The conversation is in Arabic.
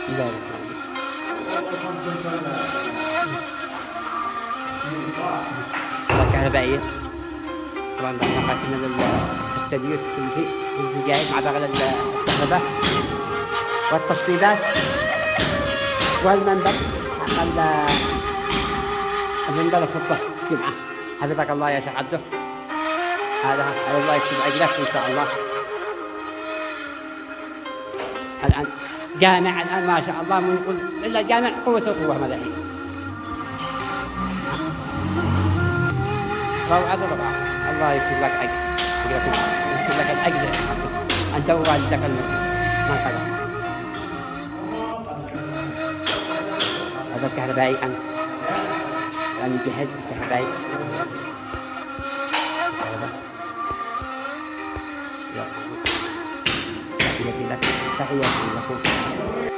لا لا. الكهربائية طبعا نقلنا التدوير كل شيء جاهز مع شغل الكهرباء والتشطيبات والمنبر حق المنبر الخطة جمعة. حفظك الله يا شيخ عبده. هذا الله يكتب أجرك إن شاء الله. الآن جامع الآن ما شاء الله نقول إلا جامع قوة القوة ملاهي. روعة روعة. الله يكتب لك أجر. يكتب لك الأجر أنت ووالدك المنقذة. هذا الكهربائي أنت الآن يجهز الكهربائي. تحياتي لك تحياتي لكم.